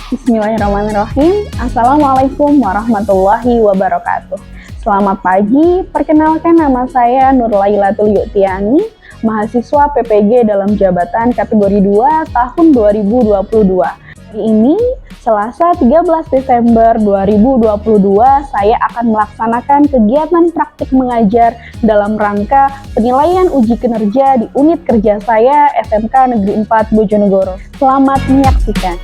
Bismillahirrahmanirrahim. Assalamualaikum warahmatullahi wabarakatuh. Selamat pagi, perkenalkan nama saya Nurlailatul Yuktiani, mahasiswa PPG dalam jabatan kategori 2 tahun 2022. Hari ini, Selasa 13 Desember 2022, saya akan melaksanakan kegiatan praktik mengajar dalam rangka penilaian uji kinerja di unit kerja saya SMK Negeri 4 Bojonegoro. Selamat menyaksikan.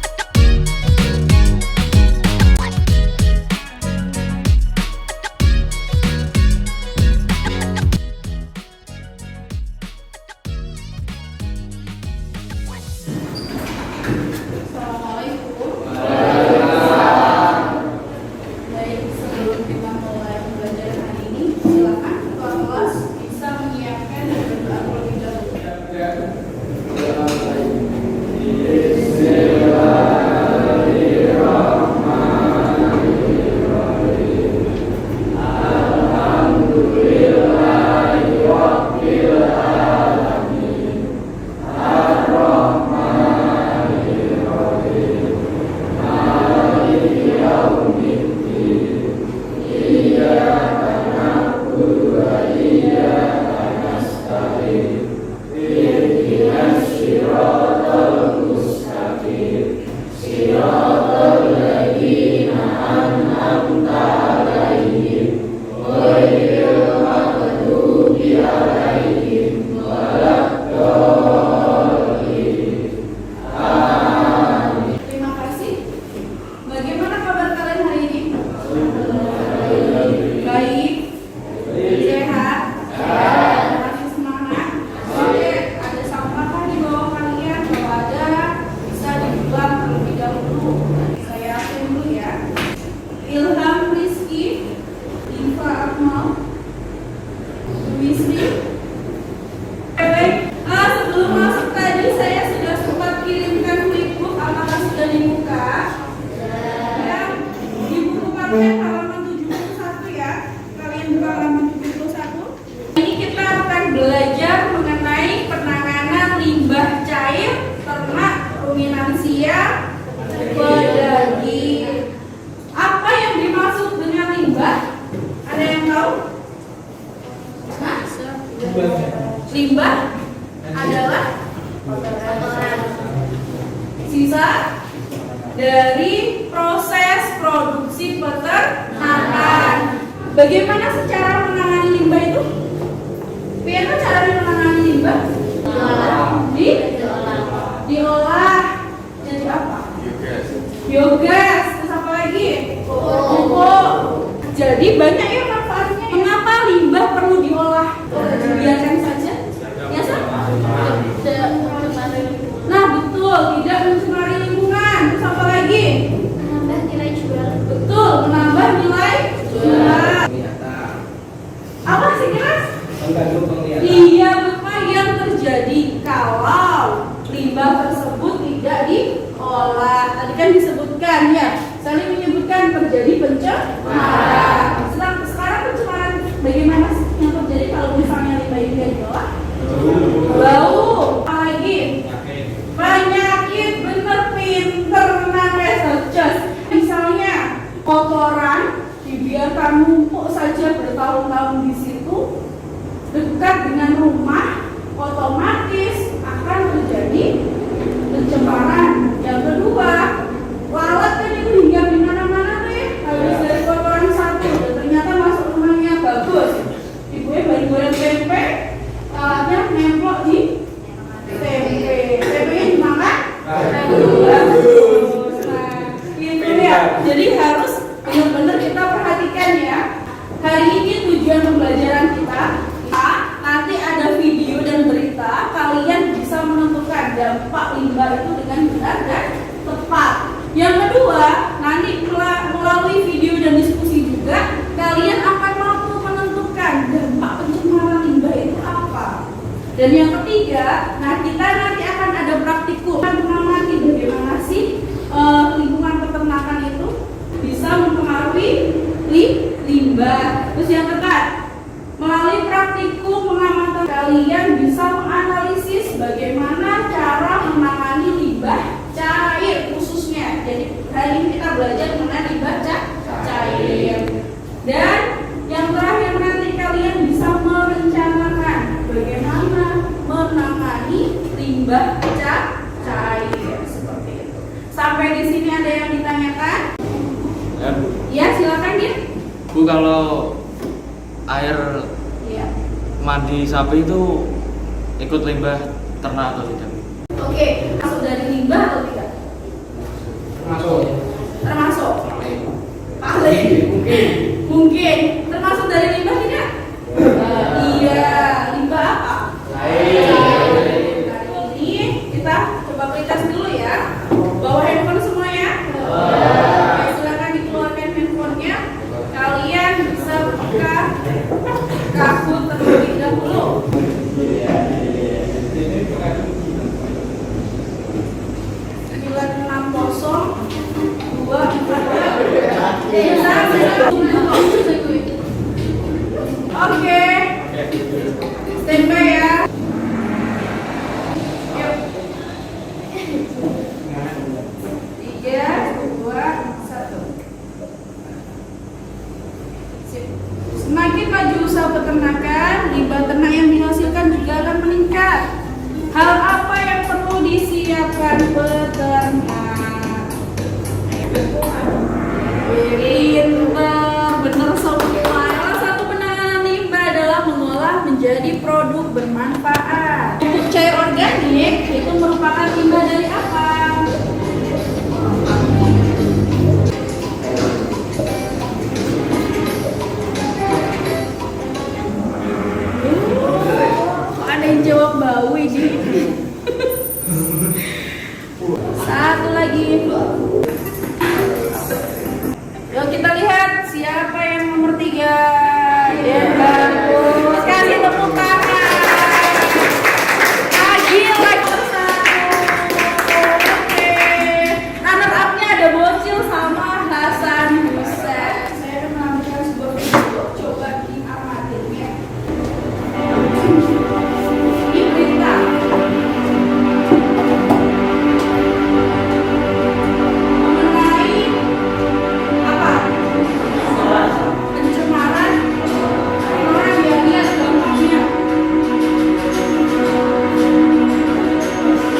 Halaman 71 ya, kalian buka halaman 71. Ini kita akan belajar mengenai penanganan limbah cair ternak ruminansia pedaging. Apa yang dimaksud dengan limbah? Ada yang tahu? Hah? Limbah adalah sisa dari proses produksi peternakan. Bagaimana secara menangani limbah itu? Bagaimana cara menangani limbah? Diolah jadi apa? Biogas. Terus apa lagi? Pupuk. Jadi banyak ya manfaatnya. Mengapa limbah perlu diolah? Dibiarkan saja? Ya sama. Nah betul, tidak mencemari lingkungan. Terus apa lagi? Menambah nilai jual. Betul, menambah nilai jual. Apa sih Mas? Iya, apa yang terjadi kalau limbah tersebut tidak diolah? Tadi kan disebutkan ya, saling menyebutkan terjadi pencemaran. Sekarang pencemaran bagaimana sih yang terjadi kalau misalnya limbah ini tidak diolah? Bau. Apa lagi? Penyakit, bener, pinter, namanya cerdas. Misalnya kotoran dibiarkan numpuk saja bertahun-tahun di situ dekat dengan rumah, otomatis akan terjadi pencemaran. Yang kedua, lalat kan itu hingga di mana-mana nih. Habis dari kotoran satu, dan ternyata masuk rumahnya bagus. Ibunya baru goreng tempe, lalatnya nemplok di tempe. Tempenya dimakan? Bagus. Nah, itu ya. Jadi harus benar-benar kita perhatikan ya. Hari ini tujuan pembelajaran kita nanti ada video dan berita, kalian bisa menentukan dampak limbah itu dengan benar dan tepat. Yang kedua, nanti melalui video dan diskusi juga, kalian akan mampu menentukan dampak pencemaran limbah itu apa. Dan yang ketiga, kita nanti akan ada praktikum mengamati bagaimana sih lingkungan peternakan itu bisa mempengaruhi limbah. Terus yang keempat, melalui praktikum pengamatan kalian bisa menganalisis bagaimana cara menangani limbah cair khususnya. Jadi Sampai di sini ada yang ditanyakan? Ya, Bu. Ya, silakan ya. Bu, kalau air Ya. mandi sapi itu ikut limbah ternak atau tidak? Oke, masuk dari limbah atau tidak? Termasuk. Termasuk. Paling. Mungkin. Termasuk dari limbah tidak? Iya. Limbah apa? Hari ini kita coba tes dulu ya. Bawa handphone semua ya. Oke, silakan dikeluarkan handphonenya. Kalian bisa buka Kahoot terlebih dahulu. Oke, standby ya. Yuk. 3, 2, 1. Sip. Semakin maju usaha peternakan, limbah ternak yang dihasilkan juga akan meningkat. Hal apa yang perlu disiapkan peternak? Pintar, bener semua. Salah satu penanganan limbah adalah mengolah menjadi produk bermanfaat. Pupuk cair organik itu merupakan limbah dari apa? Kok ada yang jawab bau ini? Satu lagi. Yuk kita lihat siapa yang nomor 3. Ya bagus. Kasih tepuk tangan. Lagi satu. Oke. Runner up-nya ada Bocil sama Hasan Hussein. Saya akan mengambil sebuah video. Coba diamatin ya. Ini berita. Mengenai apa? Pencemaran orang yang lihat gampangnya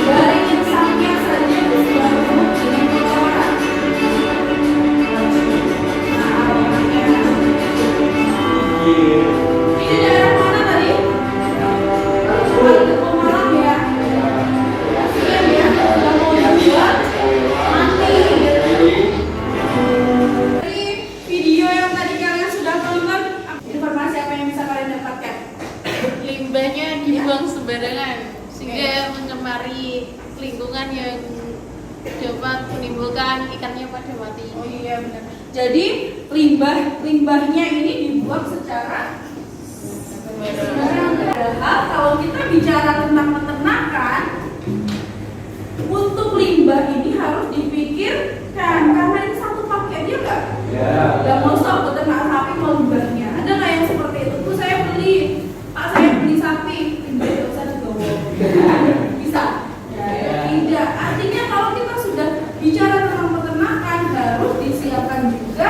dari insangnya saja sudah penuh dengan kotoran. Ini daerah mana tadi? Pemalang ya. Kasihan ya, udah mau dibuat mati. Dari video yang tadi kalian sudah tonton, informasi apa yang bisa kalian dapatkan? Limbahnya dibuang sembarangan sehingga mencemari lingkungan yang dapat menimbulkan ikannya pada mati. Oh iya benar. Jadi limbahnya ini dibuang secara sembarangan. Padahal kalau kita bicara tentang peternakan, untuk limbah ini harus dipikirkan karena ini satu paket ya enggak? Ya mau stop peternak sapi mau limbahnya. Ada nggak yang seperti itu? Tuh saya beli, Pak saya beli sapi, limbahnya nggak usah dibawa. Bisa? Tidak. Artinya kalau kita sudah bicara tentang peternakan harus disiapkan juga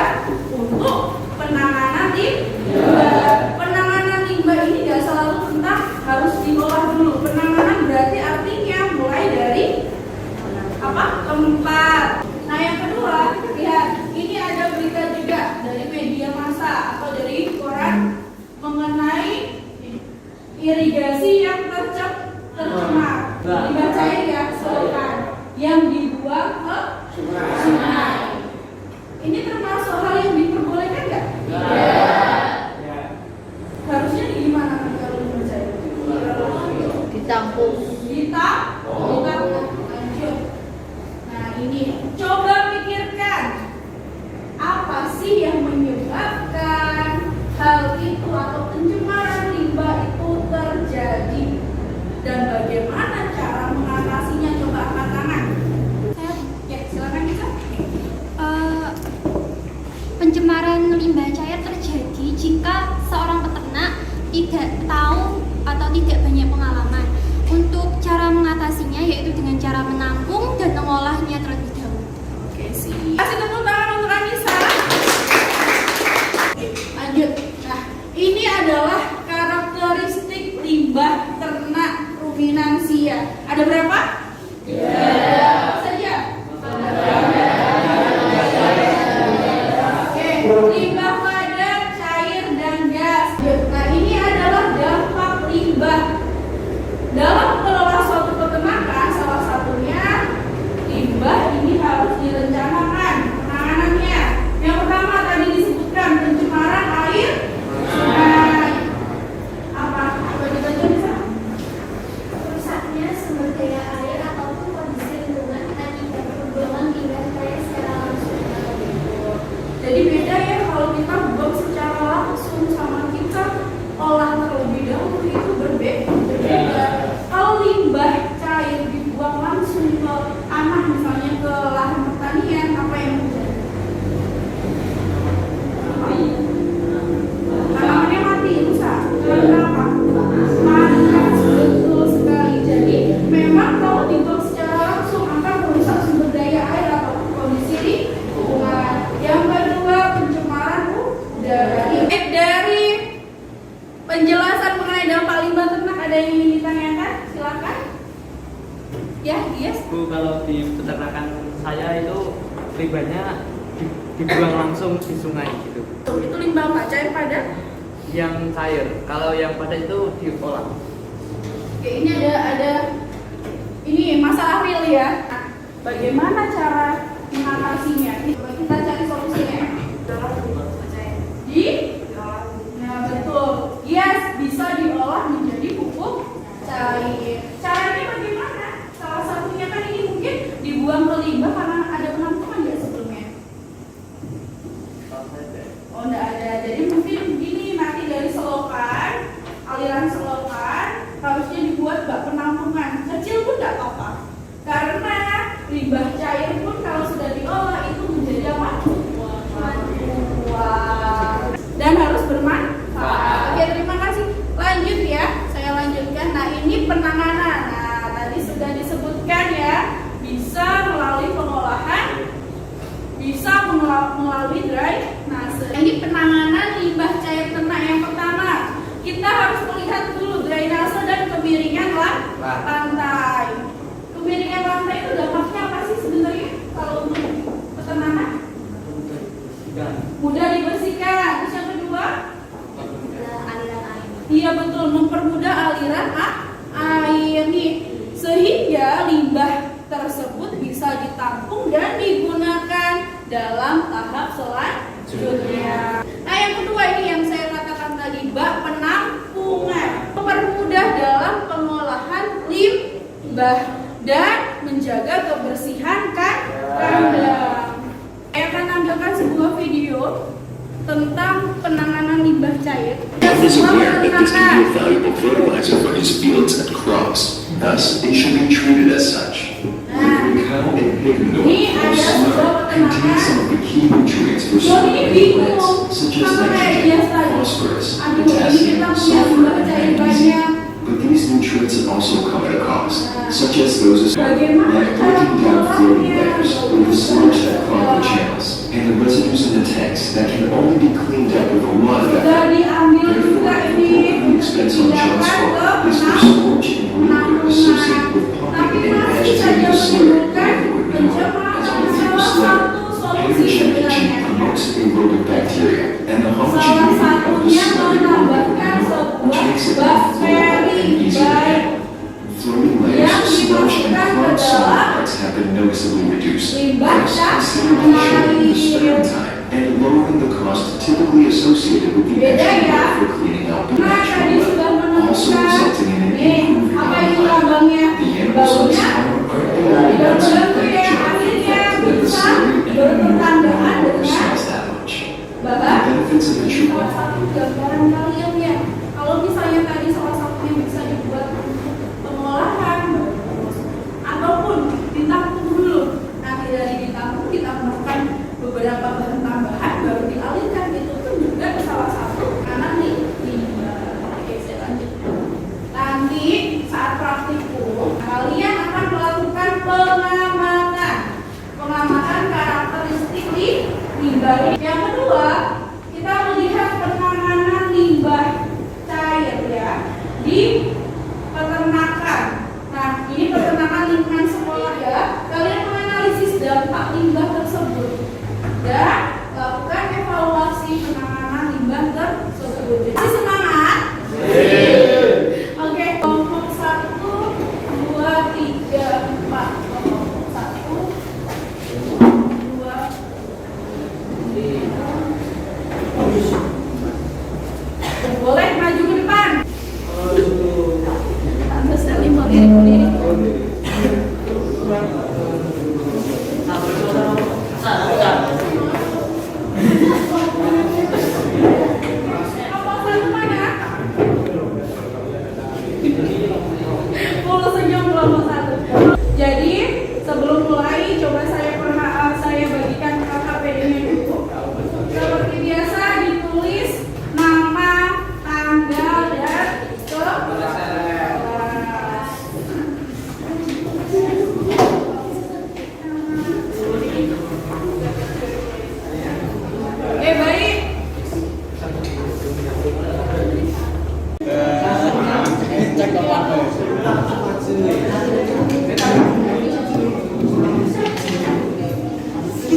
untuk penanganan limbah. Penanganan limbah ini nggak selalu tentang harus diolah dulu. Penanganan berarti artinya mulai dari apa? Tempat. Nah yang kedua, lihat ini ada berita juga dari media massa atau dari koran mengenai irigasi yang tercemar. Dibacain ya, silakan. Yang dibuang ke sungai. Ini termasuk hal yang diperbolehkan nggak? Harusnya gimana kalau dibacain? Ditampung. Ditampung. Lanjut. Nah ini, coba pikirkan apa sih yang menyebabkan hal itu atau pencemaran limbah itu terjadi dan bagaimana cara mengatasinya? Coba angkat tangan. Ya, silakan bisa. Pencemaran limbah cair terjadi jika seorang peternak tidak tahu atau tidak banyak pengalaman. Untuk cara mengatasinya yaitu dengan cara menampung dan mengolahnya terlebih dahulu. Oke, sih. Kasih tepuk tangan untuk Anissa. Lanjut. Nah, ini adalah karakteristik limbah ternak ruminansia. Ada berapa? Saja. kontrakan saya itu limbahnya dibuang langsung di sungai gitu. Itu limbah apa? Cair padat? Yang cair, kalau yang padat itu diolah. Oke, ini ada ini masalah real ya. Nah, bagaimana cara mengatasinya? Kita cari solusinya. Nah, betul. Yes, bisa diolah menjadi pupuk cair. Caranya bagaimana? Salah satunya kan ini mungkin dibuang ke limbah karena ada penampungan ya sebelumnya. Oh, enggak ada. Jadi mungkin gini, nanti dari selokan, aliran selokan harusnya dibuat bak penampungan. Kecil pun enggak apa-apa. Karena limbah cair pun kalau sudah diolah itu menjadi apa? Dan harus bermanfaat. Oke, terima kasih. Lanjut ya, saya lanjutkan. Nah, ini penanganan. Nah, tadi sudah disebutkan ya, bisa melalui pengolahan, bisa melalui drainase. Ini penanganan limbah cair ternak yang pertama. Kita harus melihat dulu drainase dan kemiringan lantai. Kemiringan lantai itu dampaknya apa sih sebenarnya kalau untuk peternakan? Mudah dibersihkan. Terus yang kedua? Aliran air. Iya betul, mempermudah aliran air nih, sehingga limbah tersebut bisa ditampung dan digunakan dalam tahap selanjutnya. Nah, yang kedua ini yang saya katakan tadi, bak penampungan, mempermudah dalam pengolahan limbah dan menjaga kebersihan kandang. Saya akan tampilkan sebuah video tentang penanganan limbah cair. Farmer is aware that this can be a valuable fertilizer for his fields and crops. Thus, it should be treated as such. Cow and pig manure or slurry contain some of the key nutrients for certain plants, such as nitrogen, phosphorus, potassium, sulfur, and magnesium. But these nutrients also come at a cost, such as those like breaking down floating layers or the sludge that clog the channels, and the residues in the tanks that can only be cleaned up with a lot of effort. Therefore, the expense on John's part is for storage and rework associated with pumping and agitating the slurry with manure as on the slurry. Hydrogen promotes aerobic bacteria, and the homogeneity of the slurry will manure, which makes it more and easy to handle. Floating layers of sludge and clogged soil parts have been noticeably reduced, thus considerably shortening the spare time and lowering the cost typically associated with the extra work for cleaning out the natural well, also resulting in an improved outcome. The animals on the farm are able to sense that the the slurry and manure no longer smells that much. The benefits of the treatment. Gambaran kalian ya, kalau misalnya tadi salah satunya bisa dibuat pengolahan ataupun ditampung dulu. Nanti dari ditampung kita melakukan beberapa bahan tambahan baru dialirkan, itu pun juga salah satu karena limbah. Oke, saya lanjut. Nanti saat praktikum kalian akan melakukan pengamatan karakteristik limbah. Yang kedua, kita melihat penanganan limbah cair ya di peternakan. Nah, ini peternakan lingkungan sekolah ya. Kalian menganalisis dampak limbah tersebut dan lakukan evaluasi penanganan limbah tersebut. Jadi semangat. Oke, kelompok 1, 2, 3, 4. Kelompok 1, 2, 3,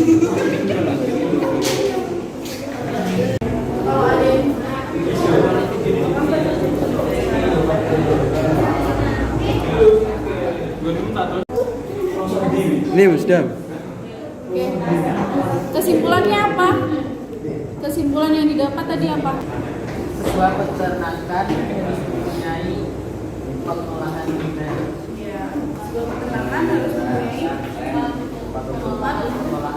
Ini sudah. Oke. Kesimpulannya apa? Kesimpulan yang didapat tadi apa? Sebuah peternakan harus mempunyai pengolahan limbah. Ya, sebuah peternakan harus mempunyai Pengolahan limbah.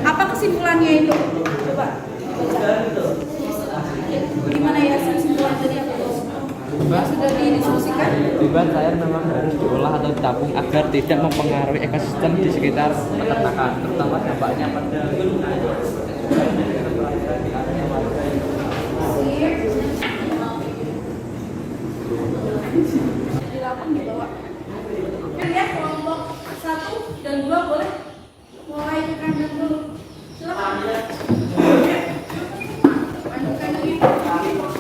apa kesimpulannya itu? Coba baca. Gimana ya kesimpulan tadi apa? Yang sudah didiskusikan? Limbah cair memang harus diolah atau ditabung agar tidak mempengaruhi ekosistem di sekitar peternakan, terutama dampaknya pada Di lapang di bawah. Ya, kelompok 1 dan 2 boleh mulai ke kanan dulu. Silakan. Lanjutkan lagi. Kelompok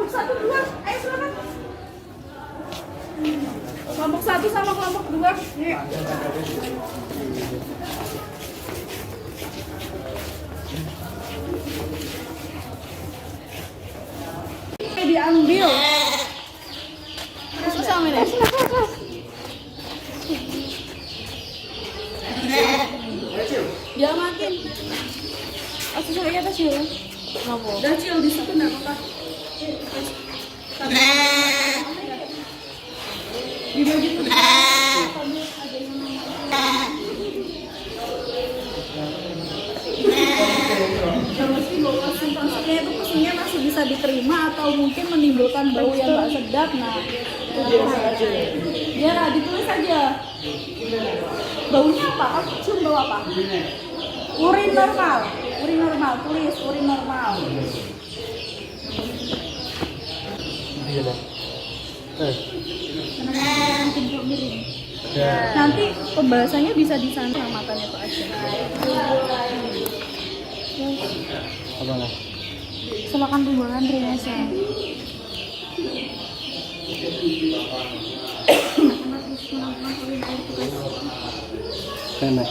1, 2, ayo silakan. Kelompok 1 sama kelompok 2. Yuk. Diambil. Susah men. Dia makin. Aku saya atas ya. Udah cil di situ enggak apa-apa. Dibagi tuh. Yang mesti bau asin maksudnya itu mesinnya masih bisa diterima atau mungkin menimbulkan bau yang nggak sedap. Nah, itu biar ditulis aja. Baunya apa? Kamu cium bau apa? Urin normal. Urin normal. Tulis urin normal. Nanti pembahasannya bisa di sana matanya Pak Aceh. apa lah? Silakan pembuangan drainase. Sana,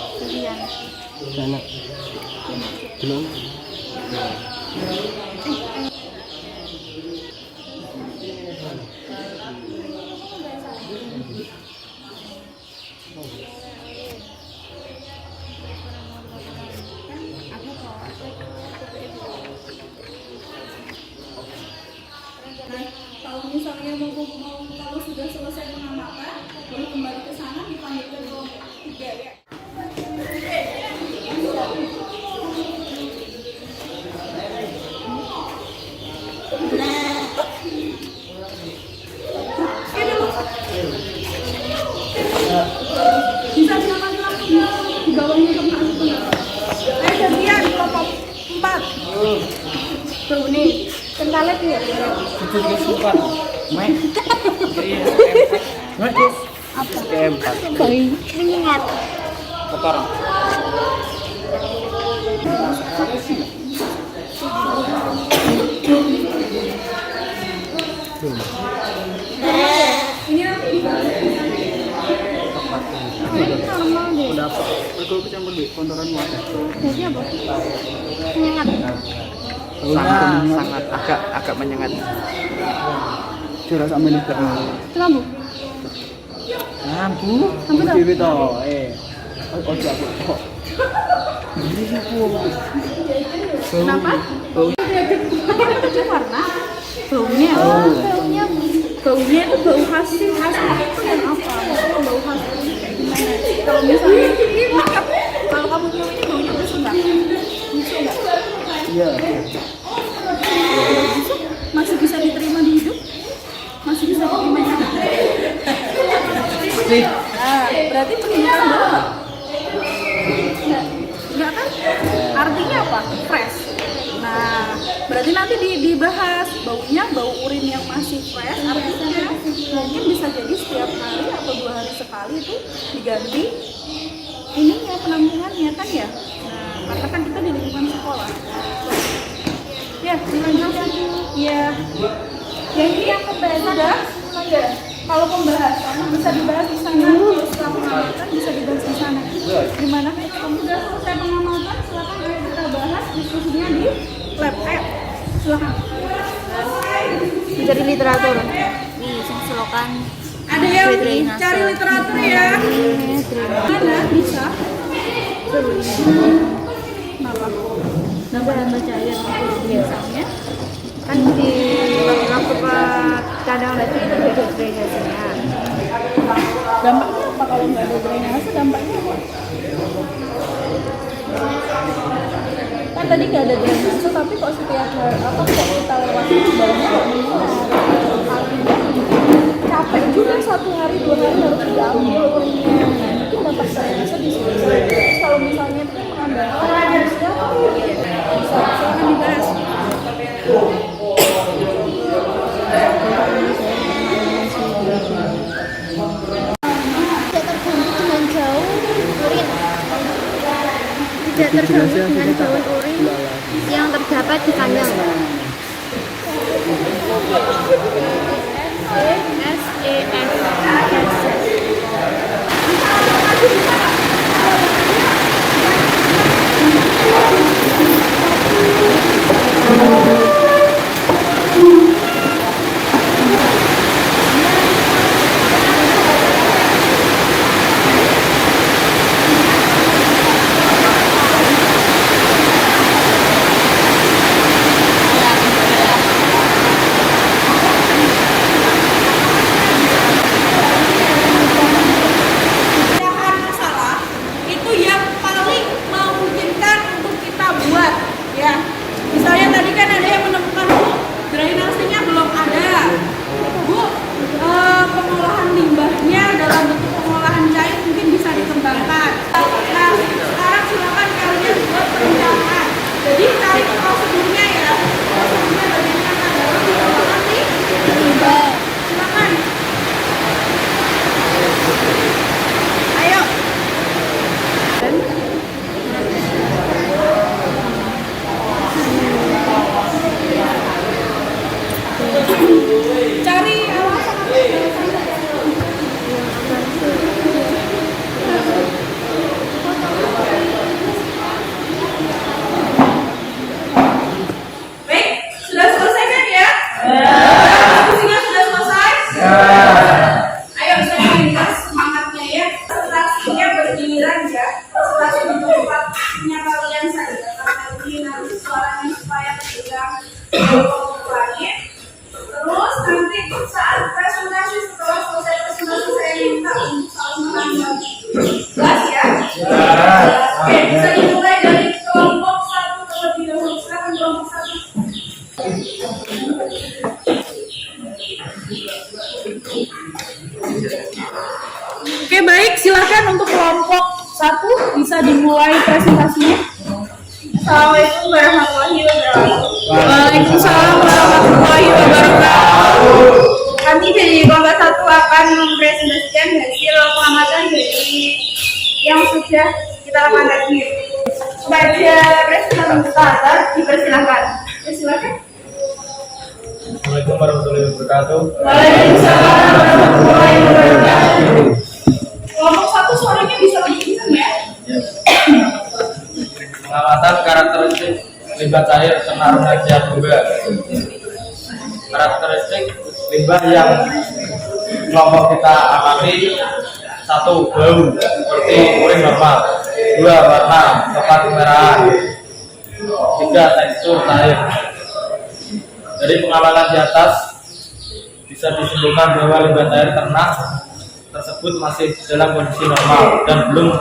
sana. Belum. Kalau misalnya mau kalau sudah selesai pengamatan, boleh kembali ke sana dipanggil ke kelompok 3 ya. Bisa diamati langsung di bawahnya tempat itu. Ayo gantian kelompok 4. Tuh nih, kentalnya tuh ya. Sumpah. Mek. Mek. Apa? Keempat. Menyengat. Kotor. Ini nanti dibahas. Normal deh. Udah apa? Kalau kecampur di kontoran wadah. Jadi apa? Menyengat. Sangat agak menyengat. Curah sama ini terus. Lampu. Lampu. Lampu dah. Dewi toh. Ojo aku kok. Ini aku. Kenapa? Bau. Itu warna. Baunya. Baunya itu bau hasil. Hasil itu yang apa? Maksudnya bau hasil gimana? Kalau misalnya kalau kamu minum ini baunya busuk nggak? Busuk nggak? Iya. Busuk masih bisa diterima di hidup? Masih bisa diterima di hidup? Nah, berarti menimbulkan bau nggak? Nggak kan? Artinya apa? Fresh. Nah, berarti nanti dibahas baunya, bau urin yang masih fresh, artinya mungkin bisa jadi setiap hari atau 2 hari sekali itu diganti ininya penampungannya kan ya. Nah, karena kan kita di lingkungan sekolah. Ya, dilanjutkan. Ya. yang pembahasan sudah. Kalau pembahasan bisa dibahas di sana. Setelah pengamatan bisa dibahas di sana. Gimana? Kamu sudah selesai pengamatan, silakan ayo kita bahas diskusinya di lab. Ayo, silakan. Mencari literatur. Nih, selokan. Ada yang cari literatur ya? Mana bisa? Kenapa? Bahan bacaan biasanya kan di waktu kadang ada drainasenya. Dampaknya apa kalau nggak ada drainase? Dampaknya apa? Kan tadi nggak ada drainase, tapi kok setiap hari kok kita lewati bawahnya kok capek juga, 1 hari 2 hari harus diambil urinnya. Nah, mungkin dampak drainase di situ. Terus kalau misalnya itu mengandalkan harusnya bisa silakan dibahas. Tidak terganggu dengan jauh urin yang terdapat di kandang. Masalah itu yang paling memungkinkan untuk kita buat ya. Misalnya tadi kan ada yang menemukan drainasenya belum ada, Bu. Pengolahan limbahnya dalam bentuk pengolahan cair mungkin bisa dikembangkan. Nah, sekarang silakan kalian buat perencanaan. Jadi cari prosedurnya ya. Prosedurnya bagaimana dalam pengolahan limbah. Silakan. Ayo. Cari alasan. Baik, sudah selesai kan ya? Diskusinya sudah selesai? Ayo saya minta semangatnya ya. Presentasinya bergiliran ya. Presentasi di tempatnya kalian saja. Karena ini nanti suaranya supaya tegang. Langit. Terus nanti saat presentasi setelah selesai presentasi saya minta untuk saling menanggapi. Jelas ya? Oke, bisa dimulai dari kelompok 1 terlebih dahulu. Silakan kelompok 1. Oke, baik, silakan untuk kelompok 1 bisa dimulai presentasinya. Assalamualaikum warahmatullahi wabarakatuh. Waalaikumsalam warahmatullahi wabarakatuh. Kami dari kelompok 1 akan mempresentasikan hasil pengamatan dari yang sudah kita lakukan tadi. Pada presentasi starter dipersilakan. Silakan. Assalamualaikum warahmatullahi wabarakatuh. Waalaikumsalam warahmatullahi wabarakatuh. Kelompok 1 suaranya bisa lebih kencang ya? Pengamatan karakteristik limbah cair ternak rumahan bunga. Karakteristik limbah yang kelompok kita amati: 1. Bau seperti urin normal. 2. Warna coklat kemerahan. 3. Tekstur cair. Dari pengamatan di atas bisa disimpulkan bahwa limbah cair ternak tersebut masih dalam kondisi normal dan belum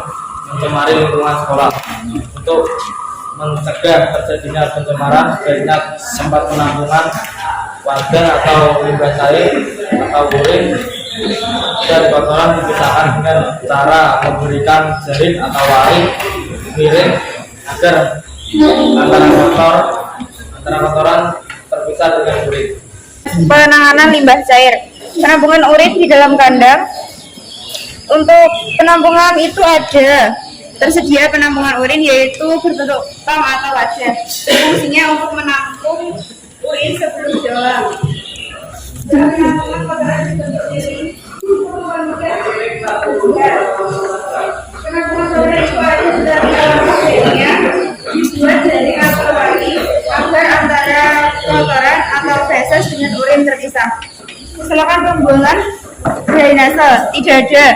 mencemari lingkungan sekolah. Untuk mencegah terjadinya pencemaran, sebaiknya tempat penampungan wadah atau limbah cair atau urin dan kotoran dipisahkan dengan cara memberikan jaring atau waring miring agar antara kotoran terpisah dengan urin. Penanganan limbah cair, penampungan urin di dalam kandang. Untuk penampungan itu ada tersedia penampungan urin yaitu berbentuk tong atau wadah. Fungsinya untuk menampung urin sebelum diolah. penampungan kotoran itu sendiri. Penampungan kotoran itu ada dari dalam pakaiannya, dibuat dari apel wangi agar antara kotoran atau feses dengan urin terpisah. Silakan pembuangan drainase tidak ada.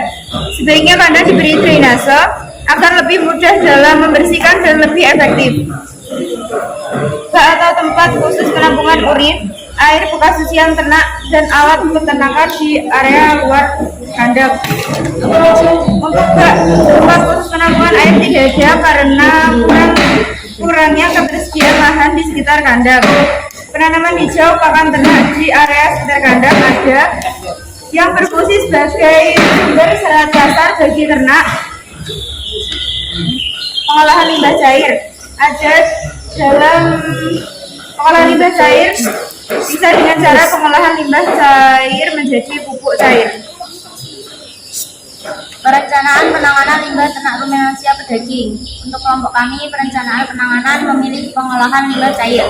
Sebaiknya kandang diberi drainase agar lebih mudah dalam membersihkan dan lebih efektif. Bak atau tempat khusus penampungan urin, air bekas cucian ternak dan alat peternakan di area luar kandang. Untuk bak tempat khusus penampungan air tidak ada karena kurangnya ketersediaan lahan di sekitar kandang. Penanaman hijau pakan ternak di area sekitar kandang ada yang berfungsi sebagai sumber serat dasar bagi ternak. Pengolahan limbah cair ada dalam pengolahan limbah cair bisa dengan cara pengolahan limbah cair menjadi pupuk cair. Perencanaan penanganan limbah ternak ruminansia pedaging. Untuk kelompok kami, perencanaan penanganan memilih pengolahan limbah cair.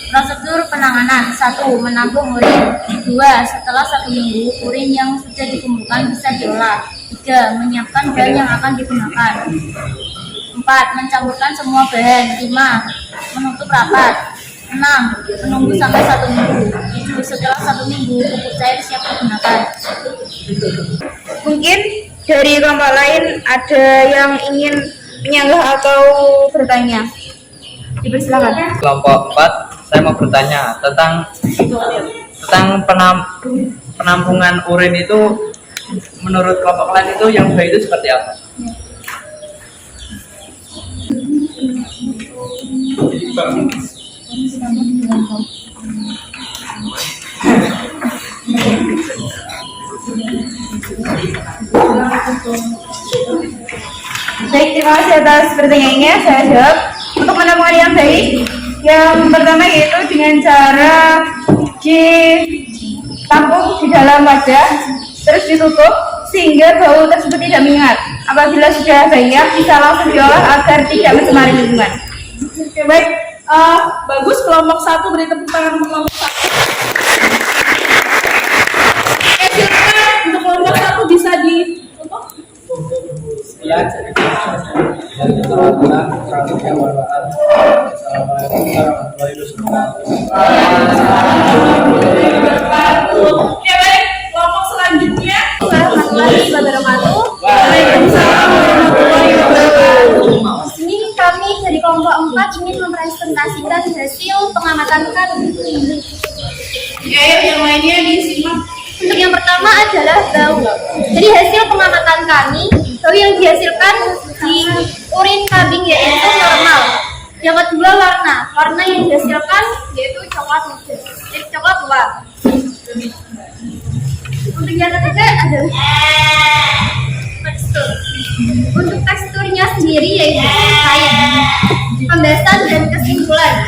Prosedur penanganan: 1. Menampung urin. 2. Setelah 1 minggu, urin yang sudah dikumpulkan bisa diolah. 3. Menyiapkan bahan yang akan digunakan. 4. Mencampurkan semua bahan. 5. Menutup rapat. 6. Menunggu sampai 1 minggu. 7. Setelah 1 minggu, pupuk cair siap digunakan. Mungkin dari kelompok lain ada yang ingin menyanggah atau bertanya. Dipersilakan. Kelompok 4, saya mau bertanya tentang penampungan urin itu menurut kelompok lain itu yang baik itu seperti apa? Baik, terima kasih atas pertanyaannya. Saya jawab. Untuk penampungan yang baik, yang pertama yaitu dengan cara ditampung di dalam wadah, terus ditutup sehingga bau tersebut tidak menyengat. Apabila sudah banyak, bisa langsung diolah agar tidak mencemari lingkungan. Oke, baik. Bagus, kelompok 1, beri tepuk tangan untuk kelompok 1. Silakan untuk kelompok 1 bisa ditutup. Ya, jadi dari teman-teman Assalamualaikum warahmatullahi wabarakatuh. Oke, baik. Kelompok selanjutnya. Warahmatullahi wabarakatuh. Waalaikumsalam warahmatullahi wabarakatuh. Ini kami dari kelompok 4 ingin mempresentasikan hasil pengamatan kami. Oke, yang lainnya disimak. Untuk yang pertama adalah bau. Jadi hasil pengamatan kami, bau yang dihasilkan di urin kambing yaitu normal. Yang kedua warna yang dihasilkan yaitu coklat muda, coklat tua. Untuk yang ketiga adalah tekstur. Untuk teksturnya sendiri yaitu cair. Pembahasan dan kesimpulan.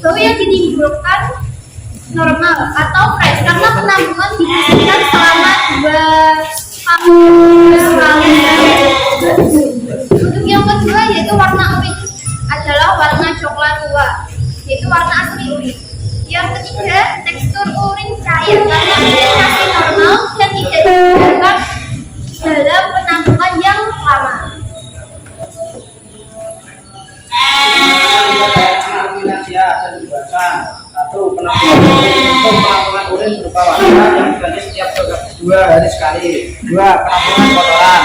Bau yang ditimbulkan normal atau fresh karena penampungan dibersihkan selama 2 kali. Untuk yang kedua yaitu warna urin adalah warna coklat tua, yaitu warna asli urin. Yang ketiga tekstur urin cair karena urinasi normal dan tidak dibiarkan dalam penampungan yang lama. Satu, penampungan urin berupa warna yang diganti setiap 2 hari sekali. 2. Penampungan kotoran.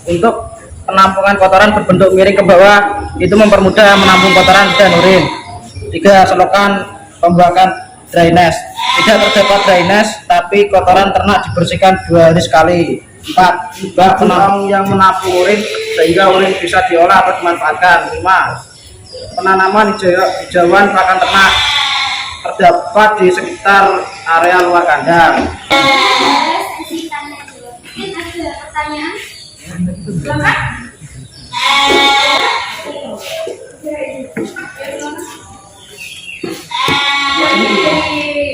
Untuk penampungan kotoran berbentuk miring ke bawah itu mempermudah menampung kotoran dan urin. 3. Selokan pembuangan drainase. Tidak terdapat drainase tapi kotoran ternak dibersihkan 2 hari sekali. 4. Bak penampung yang menampung urin sehingga urin bisa diolah atau dimanfaatkan. 5. Penanaman hijauan pakan ternak terdapat di sekitar area luar kandang. Mungkin ada pertanyaan? Silakan.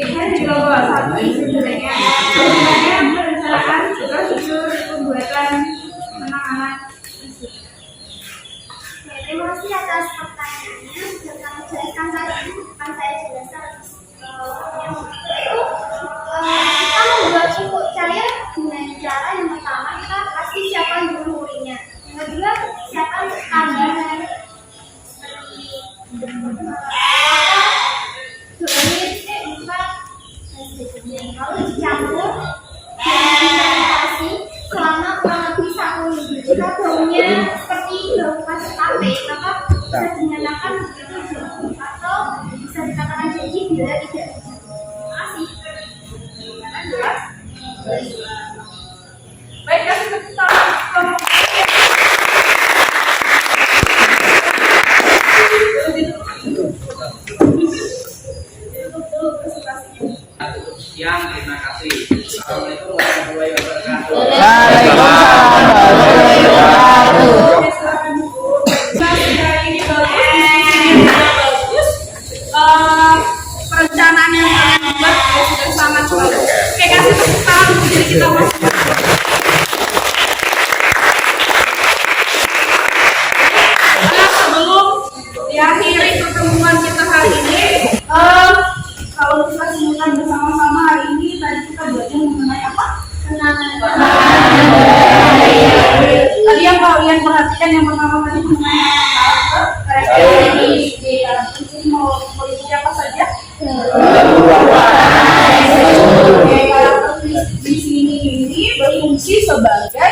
Di kelompok 1 sebenarnya perencanaan prosedur pembuatan penanganan. Terima kasih atas pertanyaannya. Yang kami jelaskan tadi akan saya jelaskan. Yang itu Lalu dicampur dengan kasih selama kurang lebih 1 minggu. Jika baunya seperti bau kasih tape, maka bisa dinyatakan itu jamur atau bisa dikatakan jadi bila tidak. Terima kasih. Jelas? Baik, kasih tepuk tangan kelompok Yang terima kasih. Assalamualaikum warahmatullahi wabarakatuh. perencanaan yang kalian buat sudah sangat bagus. Oke, kasih tepuk tangan jadi kita masuk. Nah, sebelum diakhiri pertemuan kita hari ini, kalau kita simpulkan bersama-sama hari ini tadi kita belajar mengenai apa? Tadi yang kalian perhatikan yang pertama tadi mengenai karakteristik mau meliputi apa saja? Oke, karakteristik di sini ini berfungsi sebagai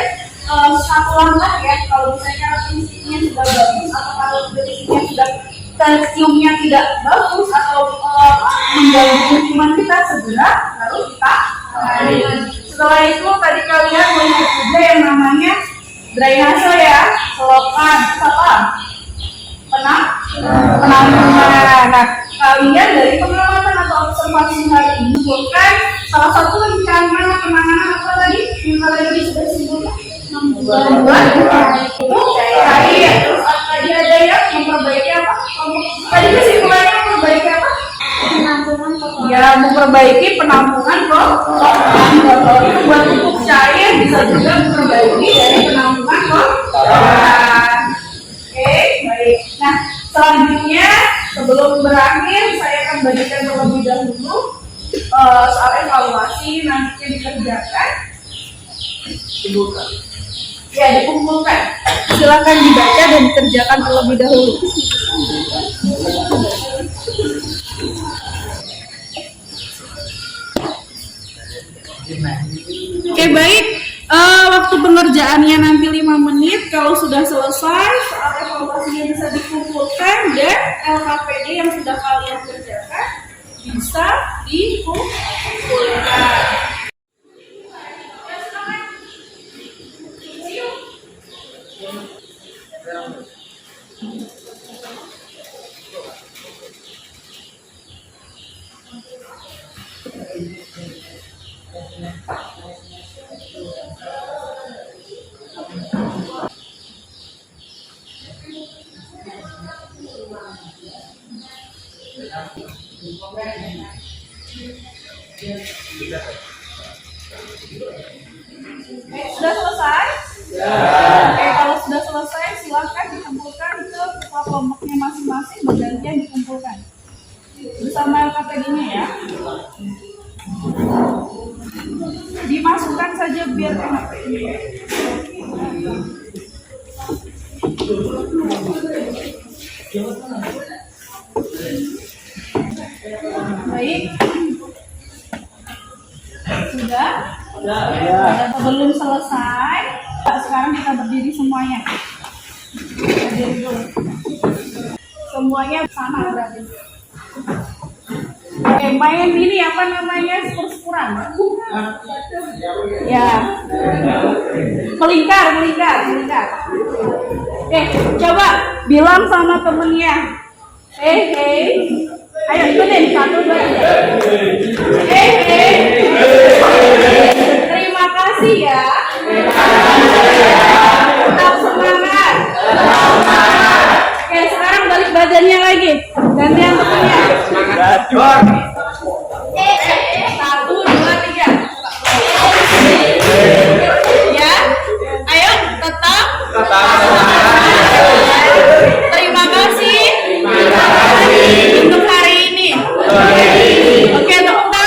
satuan lah ya. Kalau misalnya karakteristiknya sudah bagus atau karakteristiknya sudah terciumnya tidak bagus atau mengganggu lingkungan kita, segera harus kita tangani. Setelah itu tadi kalian melihat juga yang namanya drainase ya, selokan, apa? Penampungan. Nah, kalian dari pengamatan atau observasi hari ini bukan salah satu rencana penanganan apa tadi yang kalian sudah simpulkan? Itu tadi ya, terus tadi ada yang memperbaiki apa? Tadi kesimpulannya memperbaiki apa? Penampungan kotoran. Ya, memperbaiki penampungan kotoran. Itu buat pupuk cair bisa juga memperbaiki dari penampungan kotoran. Oke, baik. Nah, selanjutnya sebelum berakhir saya akan bagikan terlebih dahulu soal evaluasi nanti dikerjakan. Ya, dikumpulkan. Silakan dibaca dan dikerjakan terlebih dahulu. Oke, baik. Waktu pengerjaannya nanti 5 menit. Kalau sudah selesai, soal evaluasinya bisa dikumpulkan dan LKPD yang sudah kalian kerjakan bisa dikumpulkan. Sudah selesai? Oke, kalau sudah selesai silakan dikumpulkan ke kelompoknya masing-masing, bergantian dikumpulkan bersama LKPD-nya ya. Dimasukkan saja biar enak. Baik. Sudah? Belum selesai. Sekarang kita berdiri semuanya. Berdiri dulu. Semuanya sama berarti. Oke, main ini apa namanya? Spur-spuran. Ya. Melingkar. Oke, coba bilang sama temennya. Hey. Ayo ikutin 1, 2, 3. Hey. Terima kasih ya. Tetap semangat. Oke, sekarang balik badannya lagi. Gantian temennya. 1, 2, 3. Ya. Ayo tetap. Terima kasih. Untuk hari ini. Oke, tepuk tangan.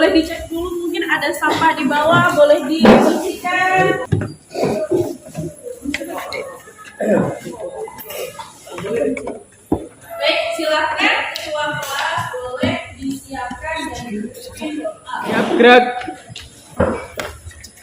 boleh dicek dulu, mungkin ada sampah di bawah, boleh dibersihkan. Baik, silakan ketua kelas boleh disiapkan dan dipimpin doa. Siap gerak.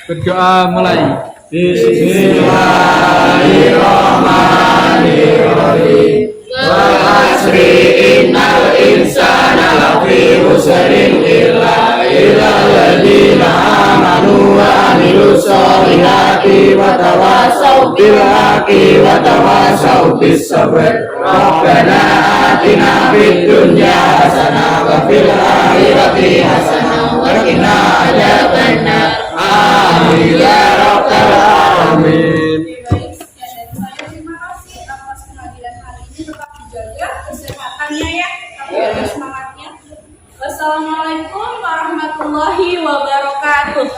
Berdoa mulai. Bismillahirrahmanirrahim. Wal asri innal insana lafi khusrin illa alladzina amanu wa amilus solihati wa tawasaw bil haqqi wa tawasaw bis sabr. Rabbana atina fid dunya hasanah wa fil akhirati hasanah wa qina adzabannar. Amin ya rabbal alamin. Baik, sekian dari saya. Terima kasih atas kehadiran hari ini. Tetap dijaga kesehatannya ya, tetap jaga semangatnya. Wassalamualaikum warahmatullahi wabarakatuh.